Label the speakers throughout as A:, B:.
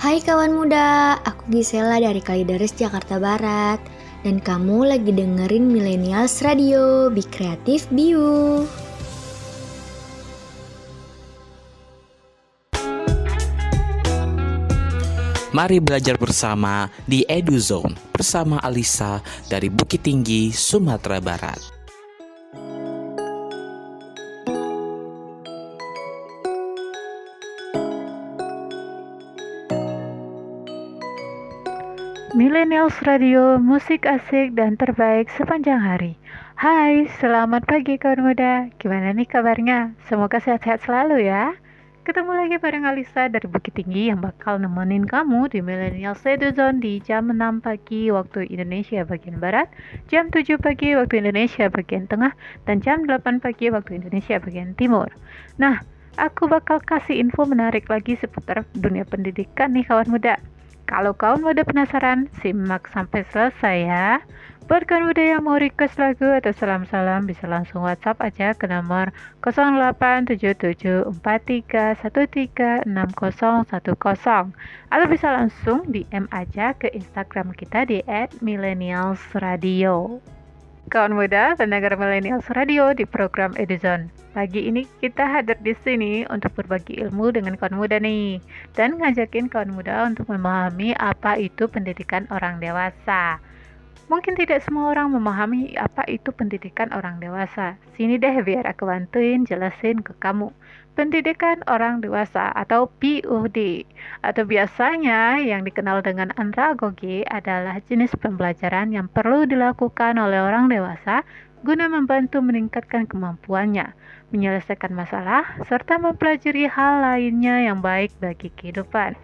A: Hai kawan muda, aku Gisela dari Kalideres, Jakarta Barat. Dan kamu lagi dengerin Millennials Radio, Be Creative, Be You.
B: Mari belajar bersama di EduZone bersama Alisa dari Bukit Tinggi, Sumatera Barat.
C: Millennials Radio, musik asik dan terbaik sepanjang hari. Hai, selamat pagi kawan muda. Gimana nih kabarnya? Semoga sehat-sehat selalu ya. Ketemu lagi bareng Alisa dari Bukit Tinggi yang bakal nemenin kamu di Millennials Radio Zone di jam 6 pagi waktu Indonesia bagian Barat, jam 7 pagi waktu Indonesia bagian Tengah, dan jam 8 pagi waktu Indonesia bagian Timur. Nah, aku bakal kasih info menarik lagi seputar dunia pendidikan nih kawan muda. Kalau kawan muda penasaran, simak sampai selesai ya. Buat kawan muda yang mau request lagu atau salam-salam bisa langsung WhatsApp aja ke nomor 087743131010 atau bisa langsung DM aja ke Instagram kita di @millennialsradio. Kawan muda, pendengar Millennials Radio di program EduZone. Pagi ini kita hadir di sini untuk berbagi ilmu dengan kawan muda nih, dan ngajakin kawan muda untuk memahami apa itu pendidikan orang dewasa. Mungkin tidak semua orang memahami apa itu pendidikan orang dewasa. Sini deh biar aku bantuin jelasin ke kamu. Pendidikan orang dewasa atau POD atau biasanya yang dikenal dengan andragogi adalah jenis pembelajaran yang perlu dilakukan oleh orang dewasa guna membantu meningkatkan kemampuannya, menyelesaikan masalah, serta mempelajari hal lainnya yang baik bagi kehidupan.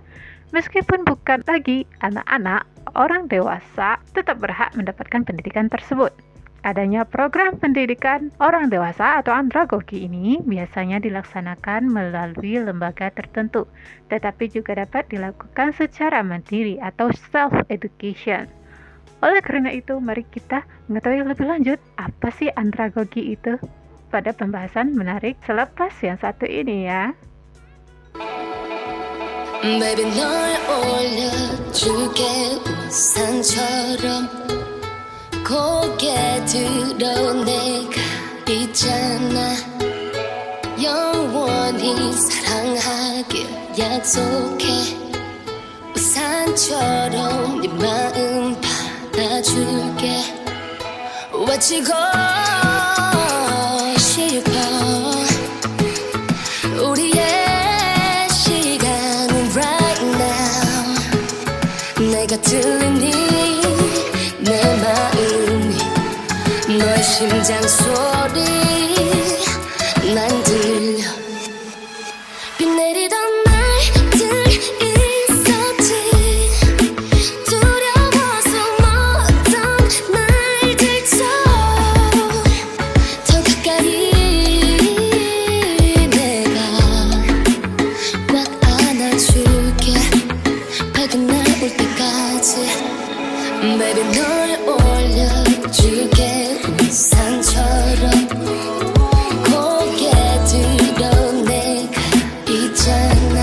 C: Meskipun bukan lagi anak-anak, orang dewasa tetap berhak mendapatkan pendidikan tersebut. Adanya program pendidikan orang dewasa atau andragogi ini biasanya dilaksanakan melalui lembaga tertentu, tetapi juga dapat dilakukan secara mandiri atau self-education. Oleh karena itu, mari kita mengetahui lebih lanjut apa sih andragogi itu pada pembahasan menarik selepas yang satu ini ya.
D: Baby 널 올려줄게 우산처럼 고개 들어 내가 있잖아 영원히 사랑하길 약속해 우산처럼 네 마음 받아줄게 외치고 싶어 우리의 내가 들리니 내 마음이 너의 심장 소리 난 들려 비 내리던 날들 있었지 두려워서 멎던 날들도 더 가까이 내가 꽉 안아줄게 밝은 날 올 때까지 Baby 널 올려줄게 우산처럼 고개 들어 내가 있잖아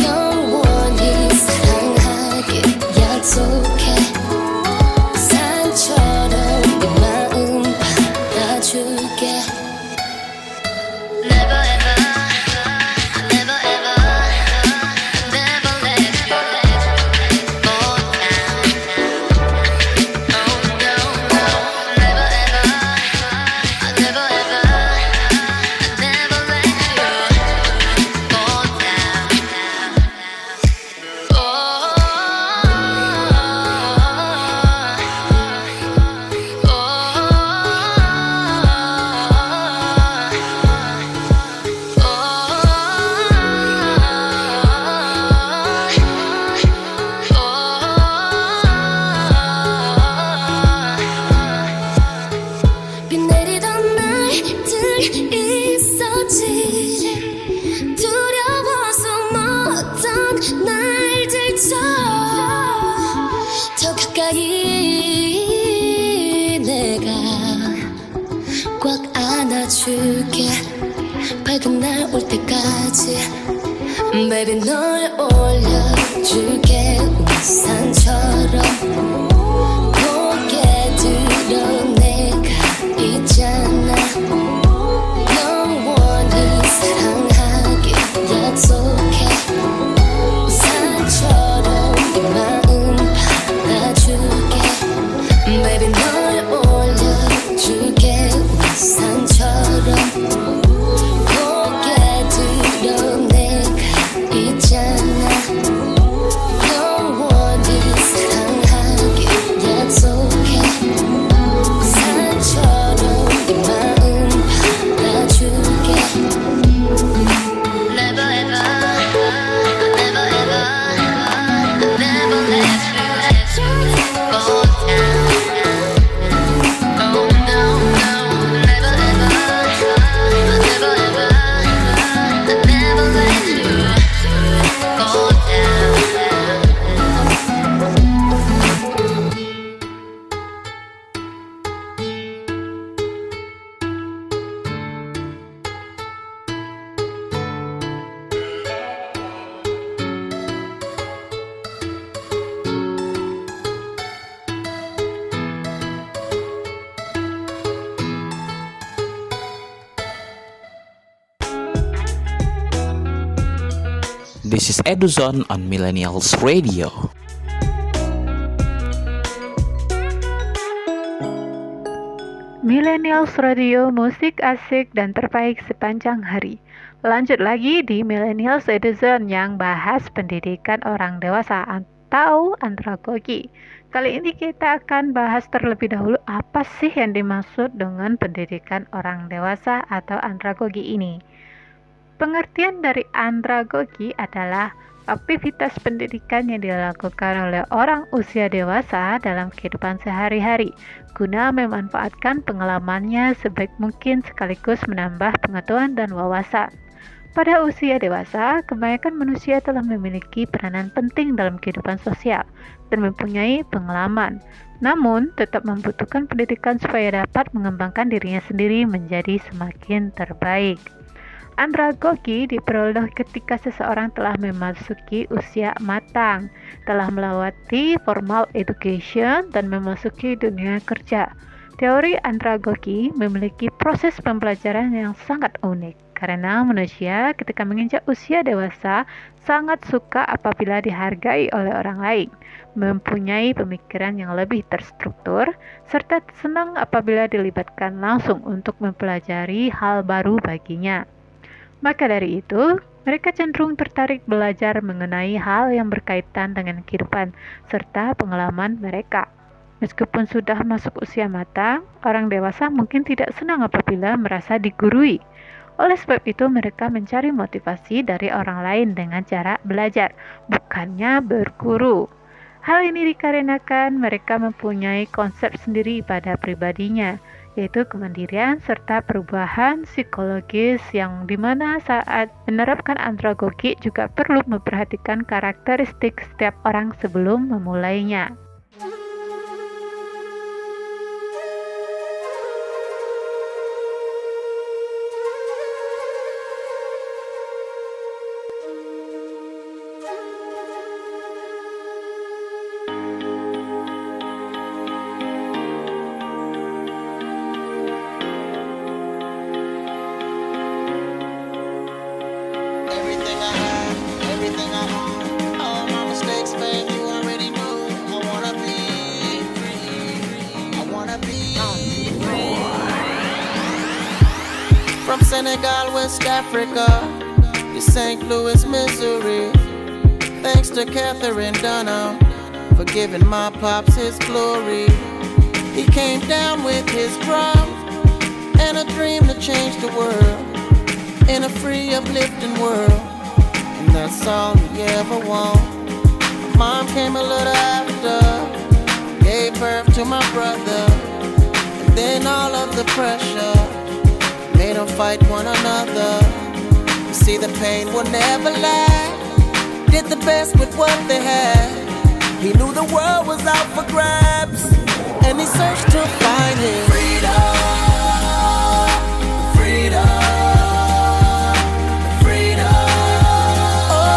D: 영원히 사랑하길 약속해 우산처럼 내 마음 받아줄게 Never ever Never ever Never let you fall down. Oh no, no, never ever, never ever, never let you fall down. 비 내리던 날들 있었지 두려워서 멎던 날들도 더 가까이 내가 꽉 안아줄게 밝은 날 올 때까지 Baby 널 올려줄게 우산처럼 고개 들어 내가 있잖아 영원히 사랑하길 약속해 우산처럼 네 마음 받아줄게 Baby 널 올려줄게 우산처럼 고개 들어 내가 있잖아 영원히 사랑하길 약속해 우산처럼 네 마음 받아줄게 Never ever Never ever Never let you go down No, no, no Never ever Never ever Never let you go down
B: This is EduZone on Millennials Radio.
C: Millennials Radio, musik asik dan terbaik sepanjang hari. Lanjut lagi di Millennials Edition yang bahas pendidikan orang dewasa atau andragogi. Kali ini kita akan bahas terlebih dahulu apa sih yang dimaksud dengan pendidikan orang dewasa atau andragogi ini. Pengertian dari andragogi adalah aktivitas pendidikan yang dilakukan oleh orang usia dewasa dalam kehidupan sehari-hari guna memanfaatkan pengalamannya sebaik mungkin sekaligus menambah pengetahuan dan wawasan. Pada usia dewasa, kebanyakan manusia telah memiliki peranan penting dalam kehidupan sosial dan mempunyai pengalaman, namun tetap membutuhkan pendidikan supaya dapat mengembangkan dirinya sendiri menjadi semakin terbaik. Andragogi diperoleh ketika seseorang telah memasuki usia matang, telah melewati formal education, dan memasuki dunia kerja. Teori andragogi memiliki proses pembelajaran yang sangat unik, karena manusia ketika menginjak usia dewasa sangat suka apabila dihargai oleh orang lain, mempunyai pemikiran yang lebih terstruktur, serta senang apabila dilibatkan langsung untuk mempelajari hal baru baginya. Maka dari itu, mereka cenderung tertarik belajar mengenai hal yang berkaitan dengan kehidupan serta pengalaman mereka. Meskipun sudah masuk usia matang, orang dewasa mungkin tidak senang apabila merasa digurui. Oleh sebab itu, mereka mencari motivasi dari orang lain dengan cara belajar, bukannya berguru. Hal ini dikarenakan mereka mempunyai konsep sendiri pada pribadinya, yaitu kemandirian serta perubahan psikologis yang dimana saat menerapkan andragogi juga perlu memperhatikan karakteristik setiap orang sebelum memulainya.
E: From Senegal, West Africa, to St. Louis, Missouri. Thanks to Catherine Dunham for giving my pops his glory. He came down with his drum and a dream to change the world in a free, uplifting world. And that's all he ever wanted. My mom came a little after, gave birth to my brother, and then all of the pressure made them fight one another. You see, the pain will never last. Did the best with what they had. He knew the world was out for grabs, and he searched to find his freedom. Freedom. Freedom. Oh,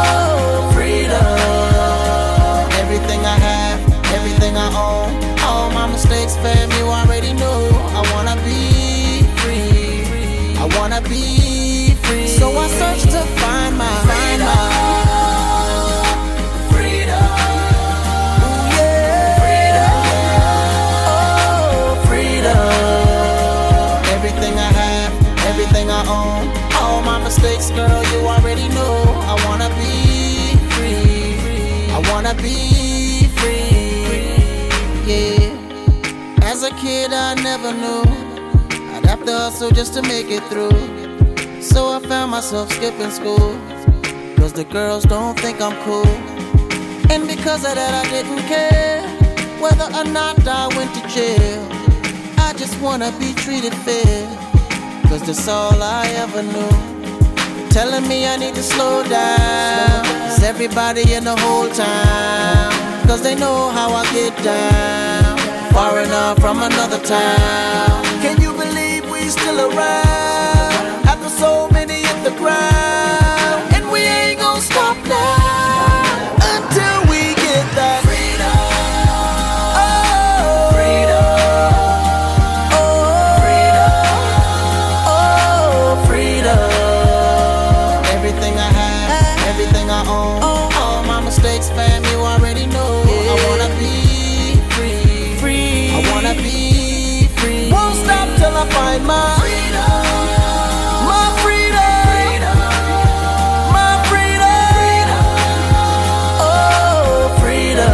E: wanna be free. Yeah. As a kid I never knew I'd have to hustle just to make it through. So I found myself skipping school, cause the girls don't think I'm cool. And because of that I didn't care whether or not I went to jail. I just wanna be treated fair, cause that's all I ever knew. Telling me I need to slow down, cause everybody in the whole town, cause they know how I get down. Far enough from another town. Can you believe we still around? After so many hit the ground. And we ain't gon' stop now until we get that freedom. Oh, freedom. Oh, freedom. Oh, freedom. Everything I have, everything I own, all my mistakes, fam, you already know. I wanna be I wanna be free. Won't stop till I find my freedom. My freedom. My freedom. Oh, freedom.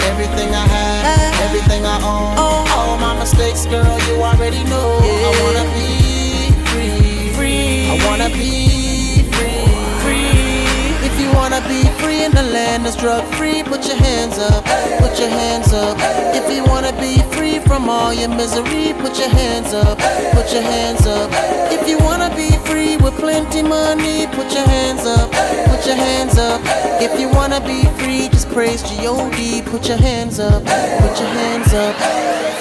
E: Everything I have, everything I own, all my mistakes, girl, you already know. I wanna be free. I wanna be free. If you wanna be free in the land that's drug free, put your hands up, put your hands up. If you wanna be free from all your misery, put your hands up, put your hands up. If you wanna be free with plenty money, put your hands up, put your hands up. If you wanna be free, just praise G.O.D. Put your hands up, put your hands up.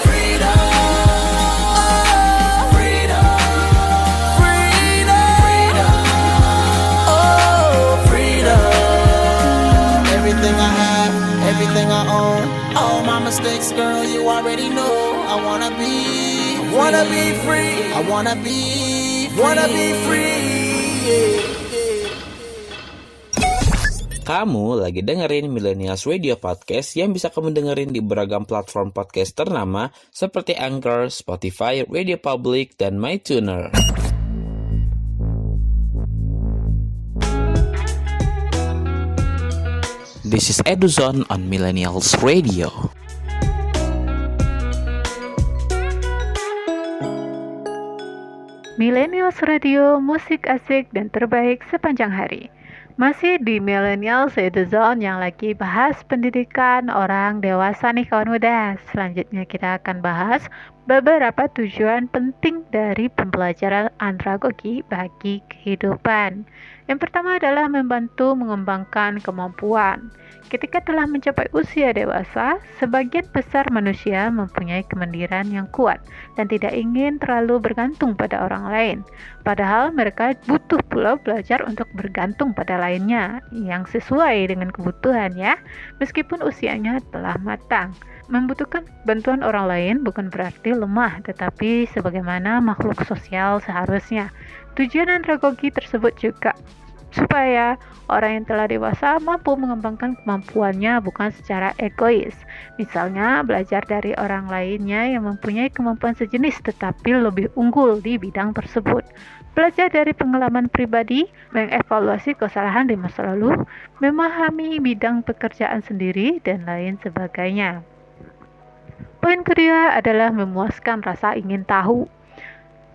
E: Freedom. Everything I have, everything I own, all my mistakes, girl, you already know. I wanna be free. I wanna be free.
B: Kamu lagi dengerin Millennials Radio Podcast yang bisa kamu dengerin di beragam platform podcast ternama seperti Anchor, Spotify, Radio Public, dan MyTuner. This is EduZone on Millennials Radio.
C: Millennials Radio, musik asik dan terbaik sepanjang hari. Masih di Millennials EduZone yang lagi bahas pendidikan orang dewasa nih kawan muda. Selanjutnya kita akan bahas beberapa tujuan penting dari pembelajaran andragogi bagi kehidupan. Yang pertama adalah membantu mengembangkan kemampuan. Ketika telah mencapai usia dewasa, sebagian besar manusia mempunyai kemandirian yang kuat dan tidak ingin terlalu bergantung pada orang lain. Padahal mereka butuh pula belajar untuk bergantung pada lainnya yang sesuai dengan kebutuhan ya, meskipun usianya telah matang. Membutuhkan bantuan orang lain bukan berarti lemah, tetapi sebagaimana makhluk sosial seharusnya. Tujuan andragogi tersebut juga supaya orang yang telah dewasa mampu mengembangkan kemampuannya bukan secara egois. Misalnya, belajar dari orang lainnya yang mempunyai kemampuan sejenis tetapi lebih unggul di bidang tersebut. Belajar dari pengalaman pribadi, mengevaluasi kesalahan di masa lalu, memahami bidang pekerjaan sendiri, dan lain sebagainya. Poin kedua adalah memuaskan rasa ingin tahu.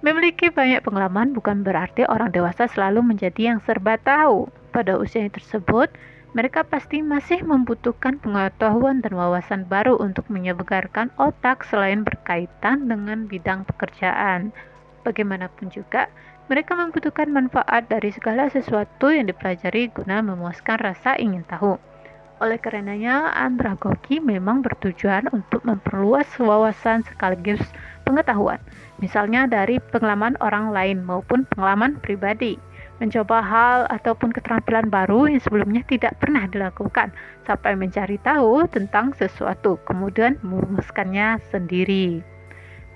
C: Memiliki banyak pengalaman bukan berarti orang dewasa selalu menjadi yang serba tahu. Pada usia tersebut, mereka pasti masih membutuhkan pengetahuan dan wawasan baru untuk menyegarkan otak selain berkaitan dengan bidang pekerjaan. Bagaimanapun juga, mereka membutuhkan manfaat dari segala sesuatu yang dipelajari guna memuaskan rasa ingin tahu. Oleh karenanya, andragogi memang bertujuan untuk memperluas wawasan sekaligus pengetahuan, misalnya dari pengalaman orang lain maupun pengalaman pribadi, mencoba hal ataupun keterampilan baru yang sebelumnya tidak pernah dilakukan, sampai mencari tahu tentang sesuatu, kemudian merumuskannya sendiri.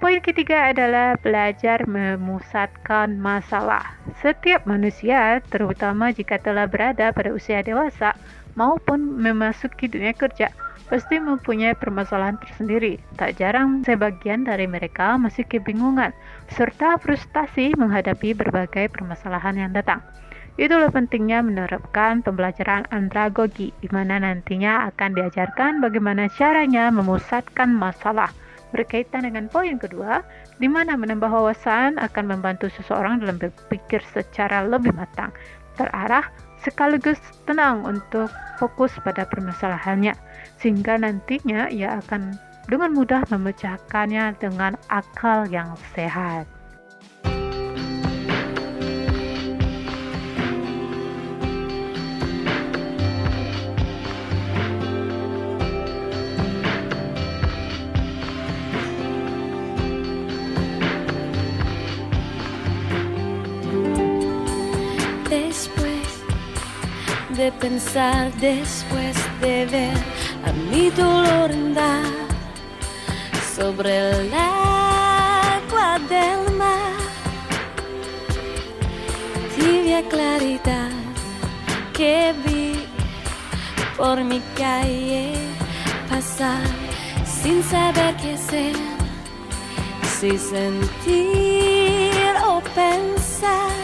C: Poin ketiga adalah belajar memusatkan masalah. Setiap manusia, terutama jika telah berada pada usia dewasa maupun memasuki dunia kerja, pasti mempunyai permasalahan tersendiri. Tak jarang sebagian dari mereka masih kebingungan serta frustasi menghadapi berbagai permasalahan yang datang. Itulah pentingnya menerapkan pembelajaran andragogi, di mana nantinya akan diajarkan bagaimana caranya memusatkan masalah. Berkaitan dengan poin kedua, di mana menambah wawasan akan membantu seseorang dalam berpikir secara lebih matang, terarah, sekaligus tenang untuk fokus pada permasalahannya, sehingga nantinya ia akan dengan mudah memecahkannya dengan akal yang sehat.
F: Después de pensar, después de ver a mi dolor andar sobre el agua del mar, tibia claridad que vi por mi calle pasar sin saber qué hacer, si sentir o pensar.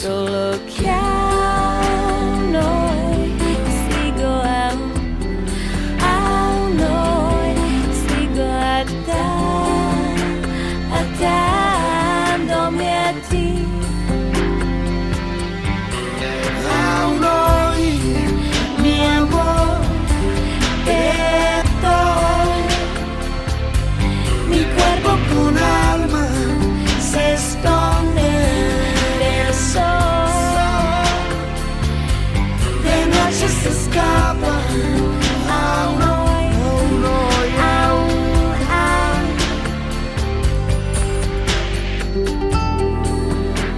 F: Solo que aún hoy sigo aún hoy sigo atándome a ti.
E: Aún hoy, mi amor, te doy. Mi cuerpo con alma se esconde del sol. De noche se escapa. Aún hoy,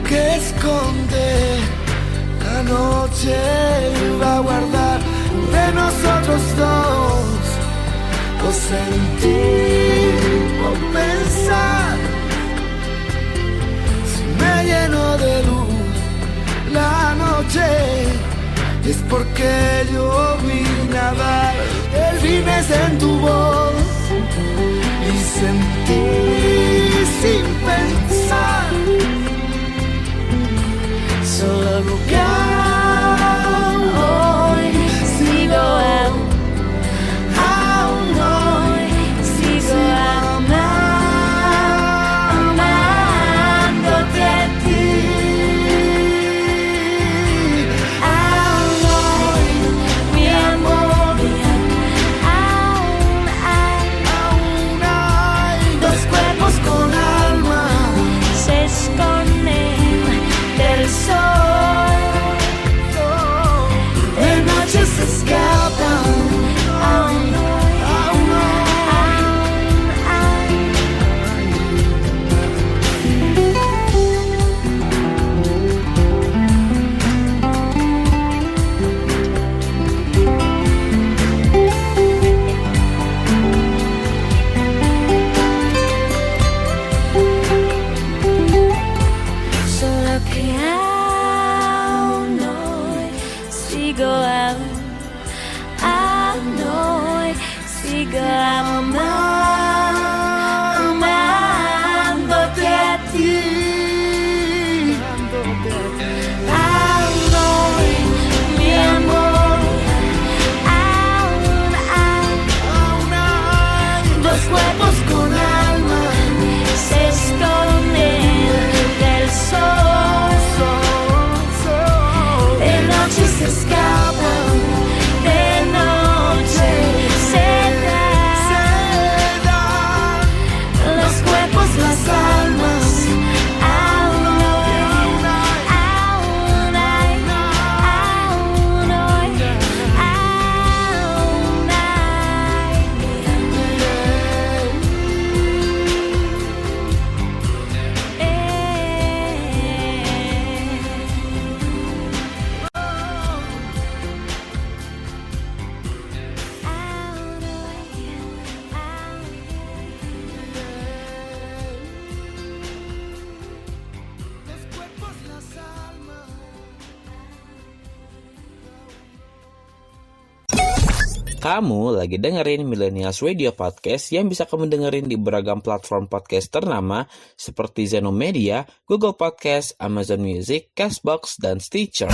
E: que esconde la noche y va a guardar de nosotros dos, o sentir o pensar. Si me lleno de luz la noche, es porque yo vine a dar el vines en tu voz y sentí sin pensar. Solo que hoy sigo aún hoy sigo amándote a ti. Aún hoy, mi amor, aún hay dos cuerpos con alma se esconden del sol. De noche se escapan. Aún hoy, solo que aún hoy sigo aún hoy sigo amándote a ti. Aún hoy, mi amor, aún hay dos cuerpos con alma se esconden del sol. De noche se escapan, de noche se dan los cuerpos, las almas. Aún hoy, aún hay, aún hoy, aún hay.
B: Kamu lagi dengerin Millennials Radio Podcast yang bisa kamu dengerin di beragam platform podcast ternama seperti Zeno Media, Google Podcast, Amazon Music, Castbox, dan Stitcher.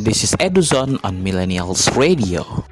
B: This is Eduzone on Millennials Radio.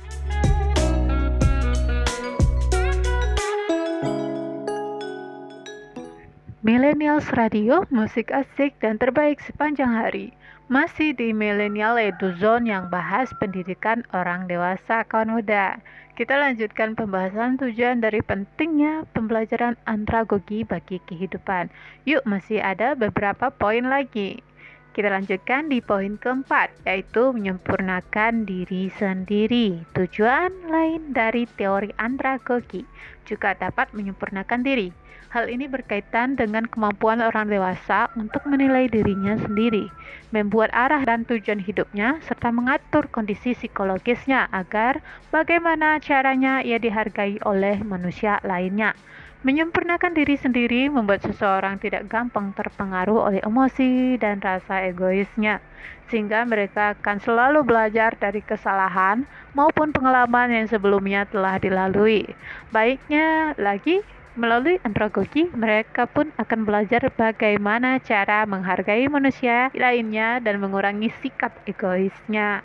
C: Millennials Radio, musik asik dan terbaik sepanjang hari. Masih di Millennial Eduzone yang bahas pendidikan orang dewasa kawan muda. Kita lanjutkan pembahasan tujuan dari pentingnya pembelajaran andragogi bagi kehidupan. Yuk, masih ada beberapa poin lagi. Kita lanjutkan di poin keempat, yaitu menyempurnakan diri sendiri. Tujuan lain dari teori andragogi juga dapat menyempurnakan diri. Hal ini berkaitan dengan kemampuan orang dewasa untuk menilai dirinya sendiri, membuat arah dan tujuan hidupnya, serta mengatur kondisi psikologisnya agar bagaimana caranya ia dihargai oleh manusia lainnya. Menyempurnakan diri sendiri membuat seseorang tidak gampang terpengaruh oleh emosi dan rasa egoisnya, sehingga mereka akan selalu belajar dari kesalahan maupun pengalaman yang sebelumnya telah dilalui. Baiknya lagi, melalui andragogi, mereka pun akan belajar bagaimana cara menghargai manusia lainnya dan mengurangi sikap egoisnya.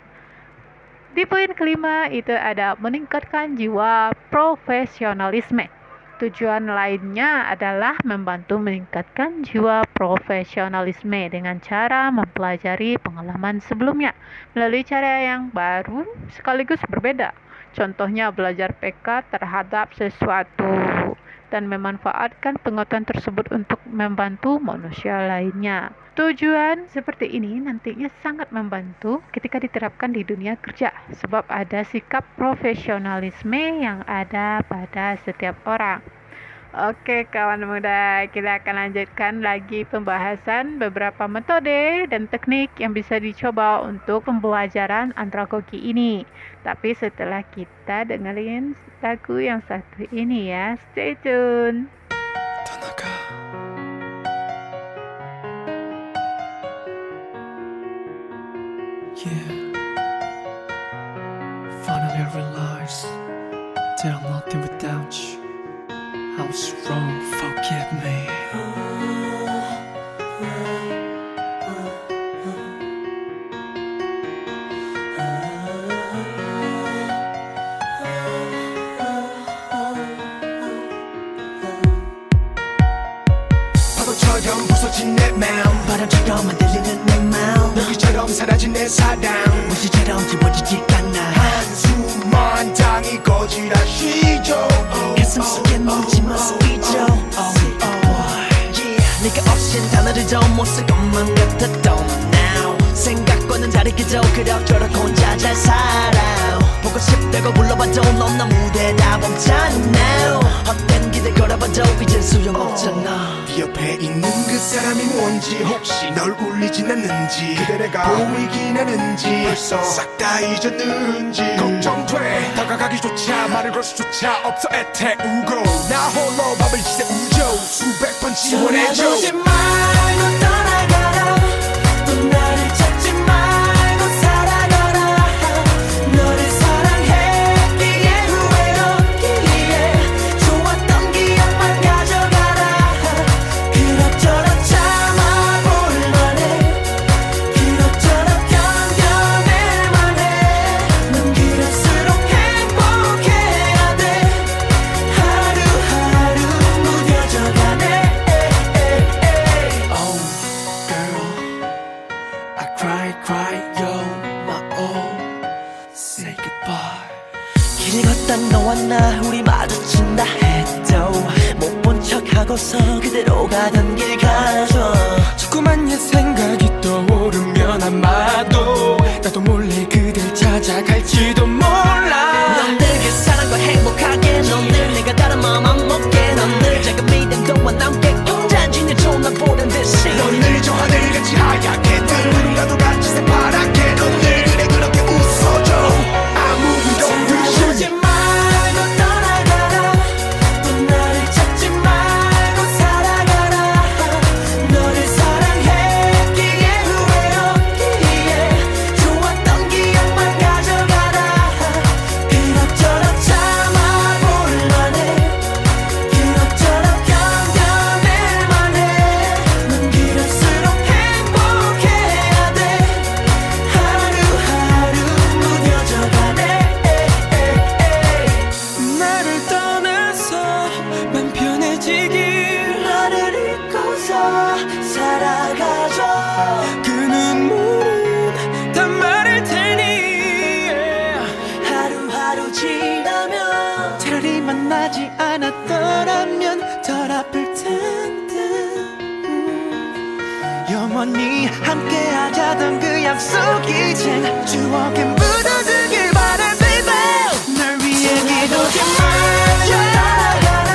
C: Di poin kelima itu ada meningkatkan jiwa profesionalisme. Tujuan lainnya adalah membantu meningkatkan jiwa profesionalisme dengan cara mempelajari pengalaman sebelumnya melalui cara yang baru sekaligus berbeda. Contohnya belajar peka terhadap sesuatu dan memanfaatkan pengetahuan tersebut untuk membantu manusia lainnya. Tujuan seperti ini nantinya sangat membantu ketika diterapkan di dunia kerja, sebab ada sikap profesionalisme yang ada pada setiap orang. Oke kawan muda, kita akan lanjutkan lagi pembahasan beberapa metode dan teknik yang bisa dicoba untuk pembelajaran andragogi ini. Tapi setelah kita dengerin lagu yang satu ini ya, stay tune.
G: Yeah, finally I realized that I'm nothing without you. I was wrong, forgive me.
H: 파도처럼 부서진 내 마음, 바람처럼 흔들리는 내 마음, 여기처럼 사라진 내 사랑, 무시처럼 지워지지 않아. 한숨만 당이 거지라 쉬죠. 가슴 속에 묻힌 모습이죠. 네가 없인 단어들도 못 쓸 것만 같았던 now, 생각과는 다르게도 그럭저럭 혼자 잘 살아. 보고 싶다고 불러봐도 넌 너무 대답없잖아. 헛된 기대 걸어봐도 이젠 소용없잖아. 네 옆에 있는 그 사람이 뭔지, 혹시 널 울리진 않는지, 그대 내가 보이긴 하는지, 벌써 싹 다 잊었는지 걱정돼. 다가가기조차 말을 걸 수조차 없어 애태우고, 나 홀로 밤을 지새우죠. 수백 번 지원해줘.
F: 떠나지 말고 떠나가라. 또 나를 찾지 말고 살아가라. 너를 사랑했기에 후회 없기에 좋았던 기억만 가져가라. 그럭저럭 참아볼 만해. 그럭저럭 견뎌낼 만해. 넌 그럴수록 행복해야 돼. 하루하루 무뎌져가네.
G: Oh, girl, I cry, you're my all. Say goodbye.
H: 길을 걷다 너와 나 우리 마주친다 해도 못 본 척하고서 그대로 가던 길 가죠.
G: 자꾸만 옛 생각이 떠오르면 아마도 나도 몰래 그댈 찾아갈지도 몰라.
H: 넌 늘 그 사랑과 행복하게, 넌 늘 내가 다른 마음 안 먹게, 넌 늘 작은 믿음 동안 남게 혼자 지내 좋나 보던 듯이. 넌 늘 저 하늘같이 하얗게, 늘 누군가도 같이 새파랗게, 넌 늘 그래 그렇게 웃어줘. 아무 일 없듯이.
F: 떠나지 말고 떠나가라. 또 나를 찾지 말고 살아가라. 너를 사랑했기에 후회 그 눈물은 다 마를 테니
H: 하루하루 지나면
F: 차라리 만나지 않았더라면 덜 아플 텐데 영원히 함께하자던 그 약속 이젠 추억에 묻어두길 바래 baby 널 위해 기도지 말고 따라가라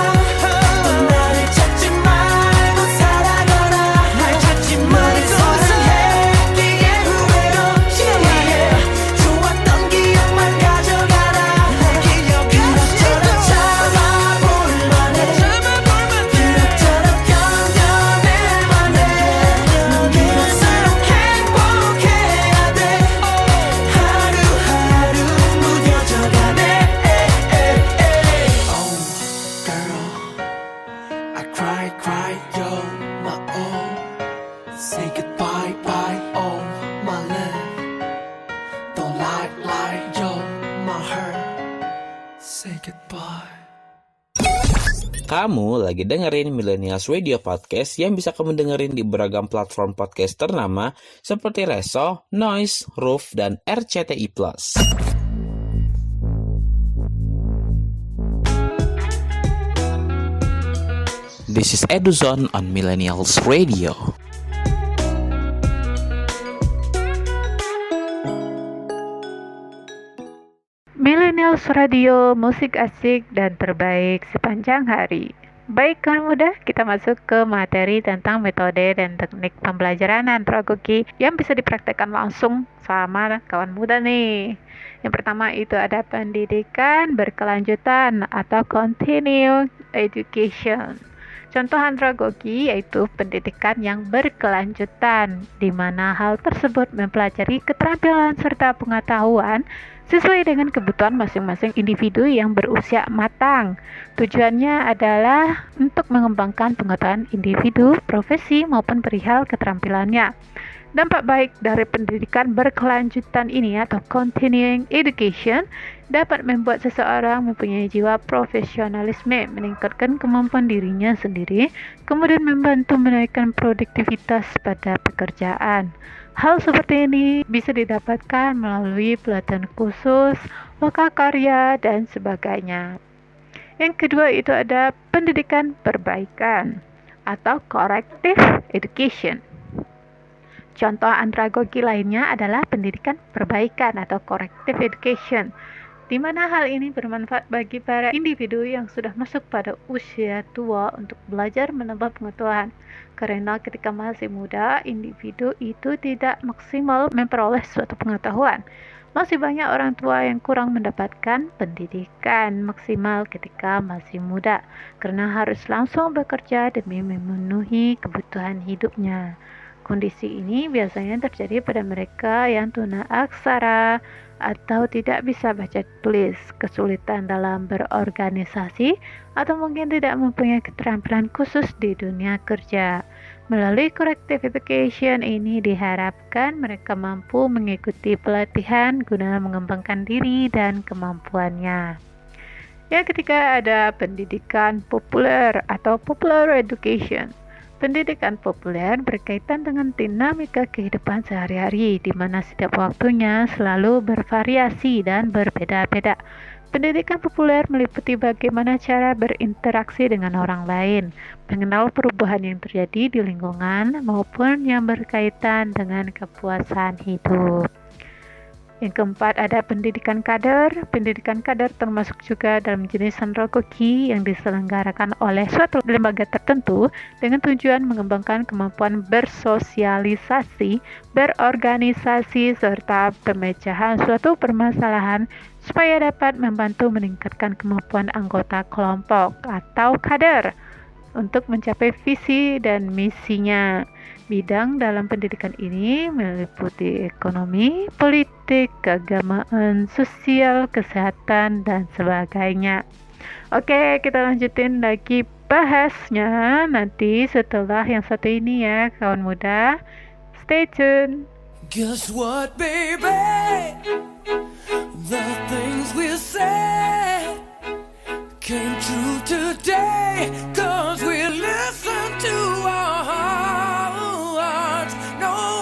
F: 또 나를 찾지 말고 살아가라 날 찾지 말고 사랑했기에 후회 없이 좋았던 기억만 가져가라 내 기억처럼 잡아볼 만해 그럭저럭 견뎌낼 만해 그럴수록 행복해야 돼 하루하루 무뎌져가네 Oh girl I cry yo my all Say goodbye bye oh my love Don't lie yo my heart Say goodbye
B: Kamu lagi dengerin Millennials Radio Podcast yang bisa kamu dengerin di beragam platform podcast ternama seperti Reso, Noise, Roof, dan RCTI+. This is Eduzone on Millennials Radio.
C: Millennials Radio, musik asik dan terbaik sepanjang hari. Baik kawan muda, kita masuk ke materi tentang metode dan teknik pembelajaran andragogi yang bisa dipraktekkan langsung sama kawan muda nih. Yang pertama itu ada pendidikan berkelanjutan atau continuing education. Contoh andragogi yaitu pendidikan yang berkelanjutan, di mana hal tersebut mempelajari keterampilan serta pengetahuan sesuai dengan kebutuhan masing-masing individu yang berusia matang. Tujuannya adalah untuk mengembangkan pengetahuan individu, profesi, maupun perihal keterampilannya. Dampak baik dari pendidikan berkelanjutan ini atau continuing education dapat membuat seseorang mempunyai jiwa profesionalisme, meningkatkan kemampuan dirinya sendiri, kemudian membantu menaikkan produktivitas pada pekerjaan. Hal seperti ini bisa didapatkan melalui pelatihan khusus, lokakarya, dan sebagainya. Yang kedua itu ada pendidikan perbaikan atau corrective education. Contoh andragogi lainnya adalah pendidikan perbaikan atau corrective education, di mana hal ini bermanfaat bagi para individu yang sudah masuk pada usia tua untuk belajar menambah pengetahuan. Karena ketika masih muda, individu itu tidak maksimal memperoleh suatu pengetahuan. Masih banyak orang tua yang kurang mendapatkan pendidikan maksimal ketika masih muda, karena harus langsung bekerja demi memenuhi kebutuhan hidupnya. Kondisi ini biasanya terjadi pada mereka yang tuna aksara atau tidak bisa baca tulis, kesulitan dalam berorganisasi, atau mungkin tidak mempunyai keterampilan khusus di dunia kerja. Melalui corrective education ini diharapkan mereka mampu mengikuti pelatihan guna mengembangkan diri dan kemampuannya. Yang ketiga ada pendidikan populer atau popular education. Pendidikan populer berkaitan dengan dinamika kehidupan sehari-hari, di mana setiap waktunya selalu bervariasi dan berbeda-beda. Pendidikan populer meliputi bagaimana cara berinteraksi dengan orang lain, mengenal perubahan yang terjadi di lingkungan, maupun yang berkaitan dengan kepuasan hidup. Yang keempat ada pendidikan kader. Pendidikan kader termasuk juga dalam jenis andragogi yang diselenggarakan oleh suatu lembaga tertentu dengan tujuan mengembangkan kemampuan bersosialisasi, berorganisasi, serta pemecahan suatu permasalahan supaya dapat membantu meningkatkan kemampuan anggota kelompok atau kader untuk mencapai visi dan misinya. Bidang dalam pendidikan ini meliputi ekonomi, politik, keagamaan, sosial, kesehatan, dan sebagainya. Oke, kita lanjutin lagi bahasnya nanti setelah yang satu ini ya, kawan muda. Stay tune.
F: Guess what, baby? The things we said came true today, 'cause we listened to our hearts. No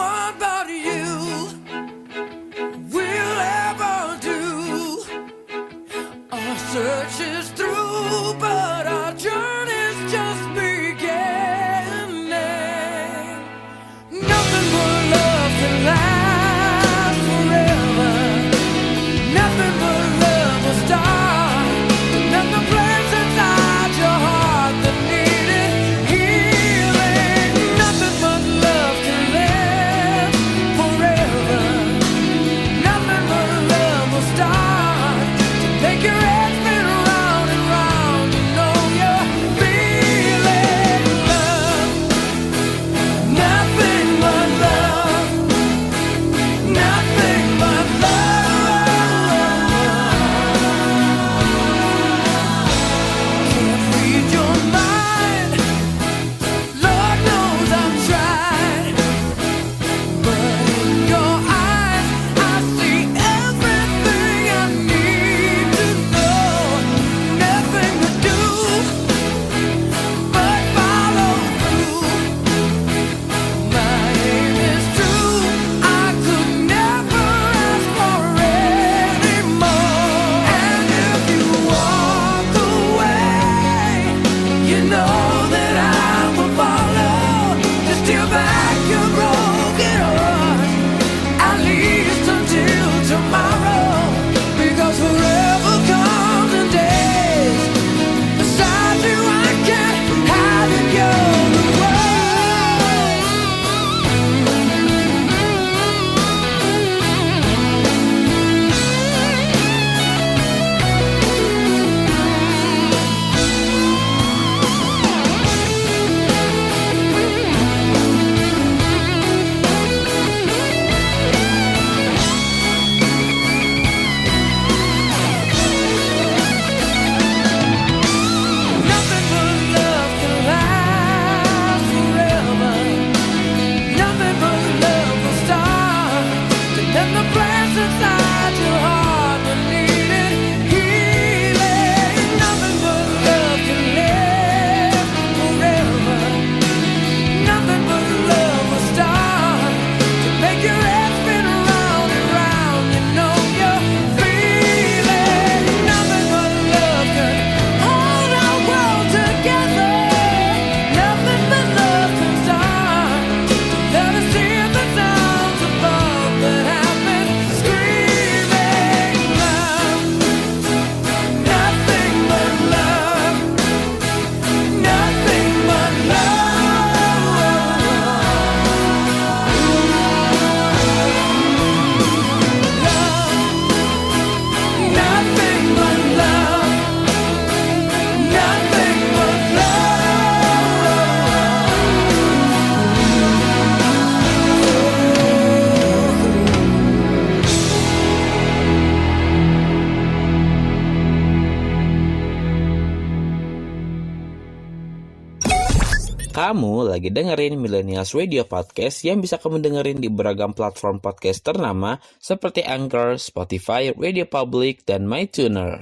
B: Kamu lagi dengerin Millennials Radio Podcast yang bisa kamu dengerin di beragam platform podcast ternama seperti Anchor, Spotify, Radio Public, dan MyTuner.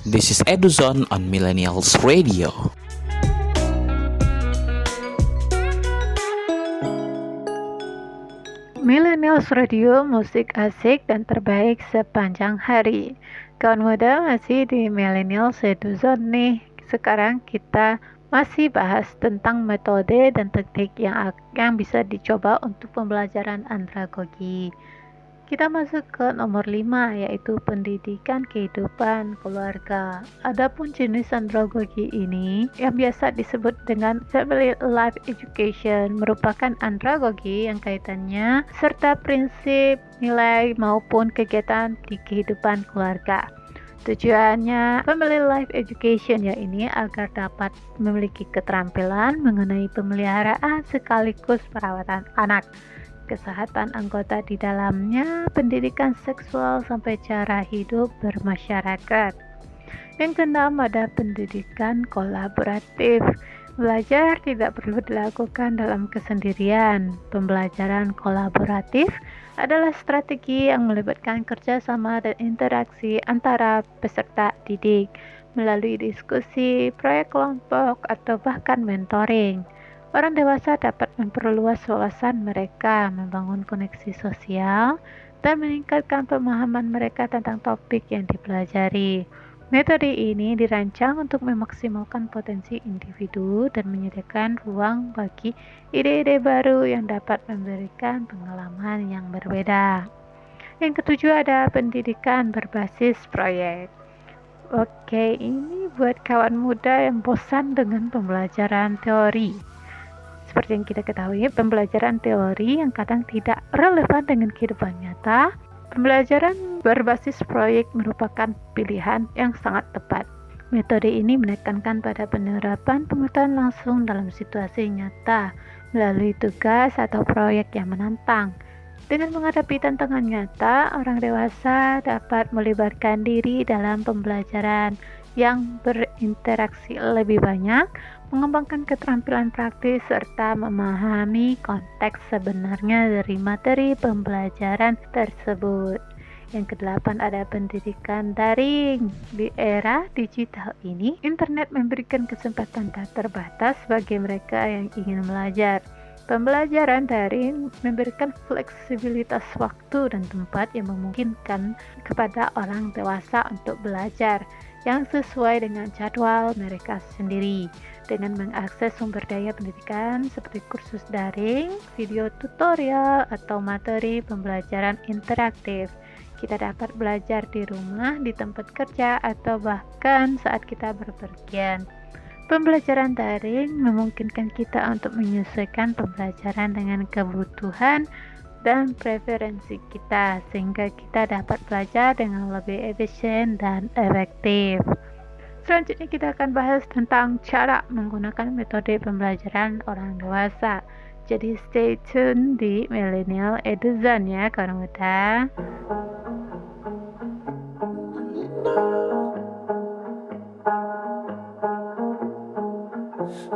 B: This is EduZone on Millennials Radio.
C: Millennials Radio, musik asik dan terbaik sepanjang hari. Kawan muda masih di Millennials EduZone nih. Sekarang kita masih bahas tentang metode dan teknik yang bisa dicoba untuk pembelajaran andragogi. Kita masuk ke nomor 5, yaitu pendidikan kehidupan keluarga. Adapun jenis andragogi ini yang biasa disebut dengan family life education merupakan andragogi yang kaitannya serta prinsip, nilai maupun kegiatan di kehidupan keluarga. Tujuannya family life education ini agar dapat memiliki keterampilan mengenai pemeliharaan sekaligus perawatan anak, kesehatan anggota di dalamnya, pendidikan seksual sampai cara hidup bermasyarakat. Yang keenam ada pendidikan kolaboratif. Belajar tidak perlu dilakukan dalam kesendirian. Pembelajaran kolaboratif adalah strategi yang melibatkan kerjasama dan interaksi antara peserta didik melalui diskusi, proyek kelompok, atau bahkan mentoring. Orang dewasa dapat memperluas wawasan mereka, membangun koneksi sosial, dan meningkatkan pemahaman mereka tentang topik yang dipelajari. Metode ini dirancang untuk memaksimalkan potensi individu dan menyediakan ruang bagi ide-ide baru yang dapat memberikan pengalaman yang berbeda. Yang ketujuh ada pendidikan berbasis proyek. Oke, ini buat kawan muda yang bosan dengan pembelajaran teori. Seperti yang kita ketahui, pembelajaran teori yang kadang tidak relevan dengan kehidupan nyata, pembelajaran berbasis proyek merupakan pilihan yang sangat tepat. Metode ini menekankan pada penerapan pengetahuan langsung dalam situasi nyata melalui tugas atau proyek yang menantang. Dengan menghadapi tantangan nyata, orang dewasa dapat melibatkan diri dalam pembelajaran yang berinteraksi lebih banyak, mengembangkan keterampilan praktis, serta memahami konteks sebenarnya dari materi pembelajaran tersebut. Yang kedelapan ada pendidikan daring. Di era digital ini, internet memberikan kesempatan tak terbatas bagi mereka yang ingin belajar. Pembelajaran daring memberikan fleksibilitas waktu dan tempat yang memungkinkan kepada orang dewasa untuk belajar yang sesuai dengan jadwal mereka sendiri, dengan mengakses sumber daya pendidikan seperti kursus daring, video tutorial, atau materi pembelajaran interaktif. Kita dapat belajar di rumah, di tempat kerja, atau bahkan saat kita berpergian. Pembelajaran daring memungkinkan kita untuk menyesuaikan pembelajaran dengan kebutuhan dan preferensi kita, sehingga kita dapat belajar dengan lebih efisien dan efektif. Selanjutnya kita akan bahas tentang cara menggunakan metode pembelajaran orang dewasa. Jadi stay tune di Millennial EduZone ya kawan muda.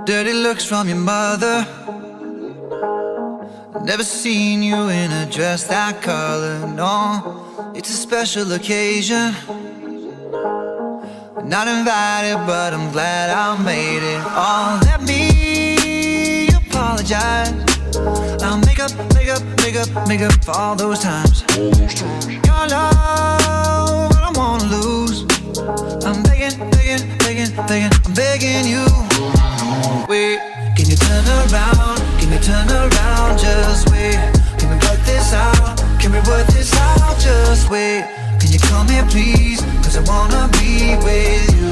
I: Dirty looks from your mother. Never seen you in a dress that color, no. It's a special occasion. Not invited, but I'm glad I made it. Oh, let me apologize. I'll make up for all those times. Your love, I don't wanna lose. I'm begging, I'm begging you. Wait, can you turn around? Can you turn around? Just wait. Can we work this out? Can we work this out? Just wait. Can you come here please? 'Cause I wanna be with you.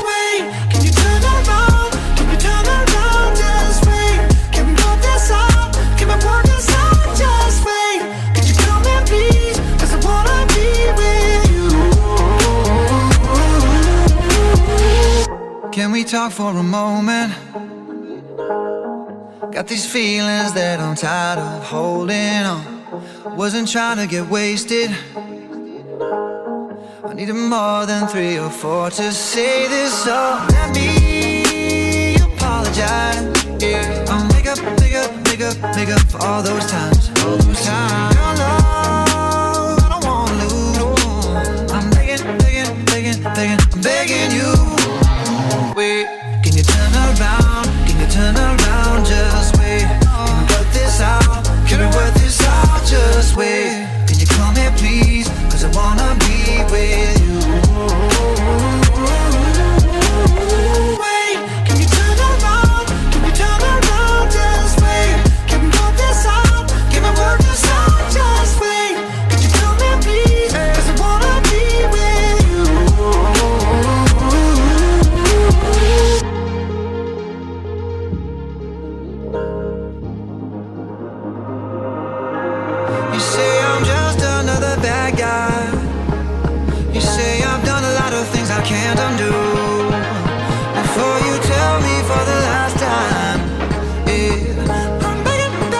I: Wait, can you turn around? Can you turn around? Just wait. Can we work this out? Can we work this out? Just wait. Can you come here please? 'Cause I wanna be with you. Can we talk for a moment? Got these feelings that I'm tired of holding on. Wasn't trying to get wasted. I needed more than 3 or 4 to say this, so let me apologize. Yeah, I'll make up for all those times. Your love, I don't wanna lose. I'm begging you. Wait, can you turn around? Can you turn around? Just wait. Can we work this out? Can we work this out? Just wait. Can you call me please? 'Cause I wanna be with you. Wait, can you turn around? Can you turn around? Just wait. Can we work this out? Can we work this out? Just wait. Can you call me please? 'Cause I wanna be with you. You say I'm just another bad guy. You say I've done a lot of things I can't undo. Before you tell me for the last time, yeah, I'm begging you.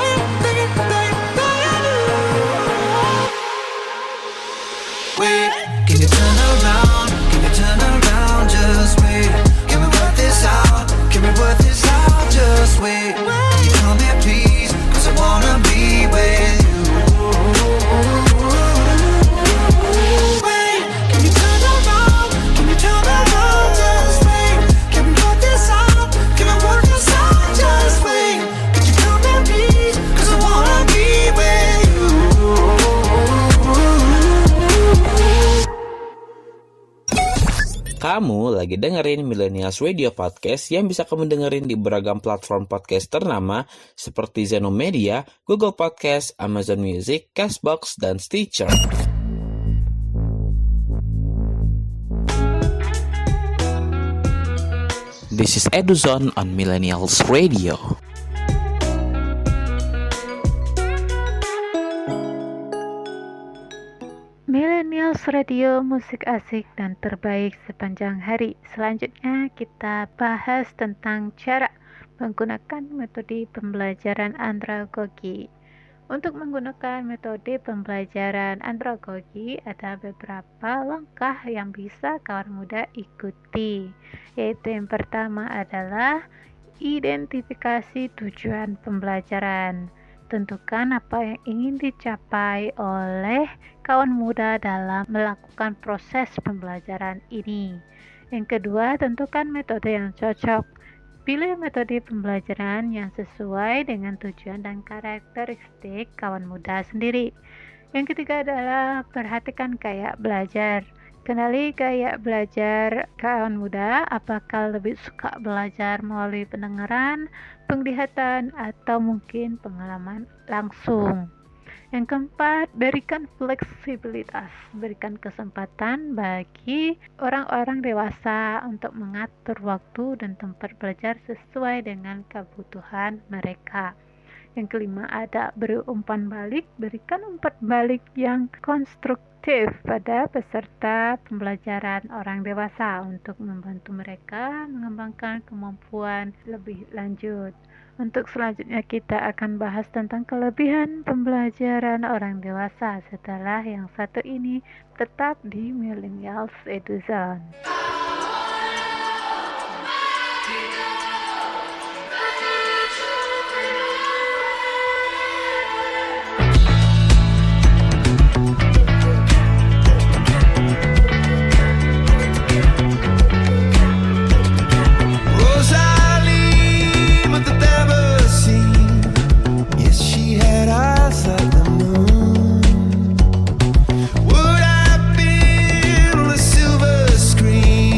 I: Wait, can you turn around? Can you turn around? Just wait. Can we work this out? Can we work this out? Just wait. Can you call me please? 'Cause I wanna be with you. Wait, can you turn around? Can you turn around? Just wait. Can we work this out? Can we work this out? Just wait. Could you call me please? 'Cause I wanna be with you.
B: Kamu lagi dengerin Millennials Radio Podcast yang bisa kamu dengerin di beragam platform podcast ternama seperti Zeno Media, Google Podcast, Amazon Music, Castbox, dan Stitcher. This is Eduzone on Millennials Radio.
C: Millennials Radio, musik asik dan terbaik sepanjang hari. Selanjutnya kita bahas tentang cara menggunakan metode pembelajaran andragogi. Untuk menggunakan metode pembelajaran andragogi ada beberapa langkah yang bisa kawan muda ikuti. Yaitu yang pertama adalah identifikasi tujuan pembelajaran. Tentukan apa yang ingin dicapai oleh kawan muda dalam melakukan proses pembelajaran ini. Yang kedua, tentukan metode yang cocok. Pilih metode pembelajaran yang sesuai dengan tujuan dan karakteristik kawan muda sendiri. Yang ketiga adalah perhatikan gaya belajar. Kenali gaya belajar kawan muda, apakah lebih suka belajar melalui pendengaran, penglihatan, atau mungkin pengalaman langsung. Yang keempat, berikan fleksibilitas, berikan kesempatan bagi orang-orang dewasa untuk mengatur waktu dan tempat belajar sesuai dengan kebutuhan mereka. Yang kelima ada beri umpan balik, berikan umpan balik yang konstruktif pada peserta pembelajaran orang dewasa untuk membantu mereka mengembangkan kemampuan lebih lanjut. Untuk selanjutnya kita akan bahas tentang kelebihan pembelajaran orang dewasa setelah yang satu ini, tetap di Millennials Eduzone.
I: Would I build a silver screen?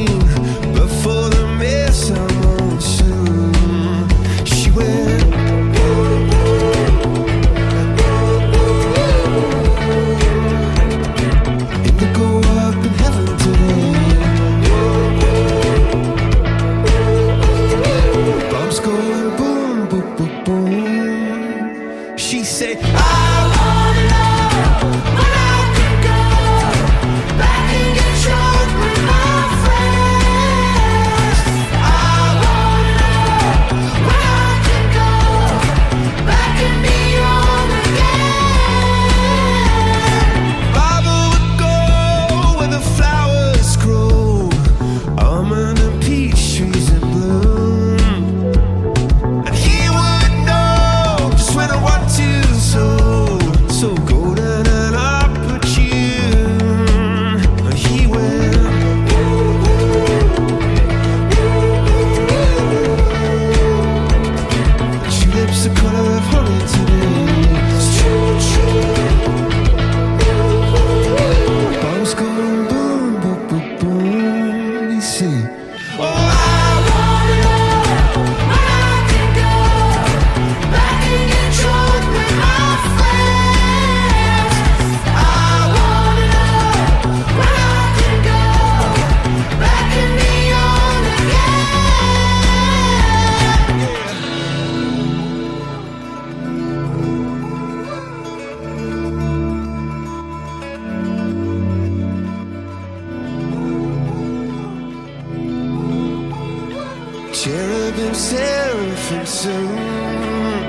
F: cherubim, seraphim soon.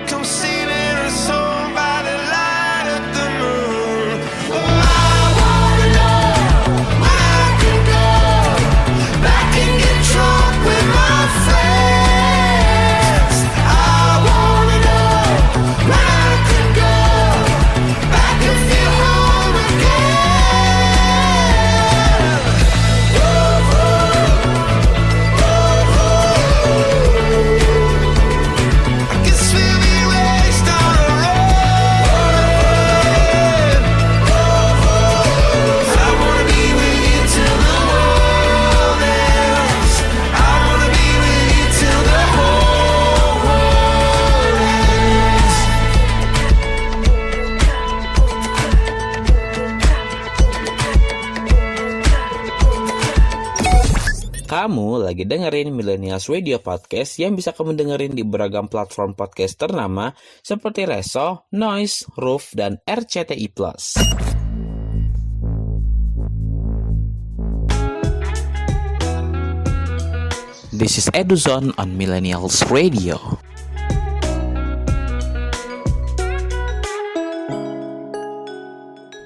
F: Come singing a song by the light of the moon. Oh, I wanna know where I can go back and get drunk with my friends. I wanna know where I can go back and feel home again. I can feel me race down the road. I wanna be with you till the world ends. I wanna be with you till the whole world ends.
B: Kamu lagi dengerin Millennials Radio Podcast yang bisa kamu dengerin di beragam platform podcast ternama seperti Reso, Noise, Roof, dan RCTI+. This is Eduzone on Millennials Radio.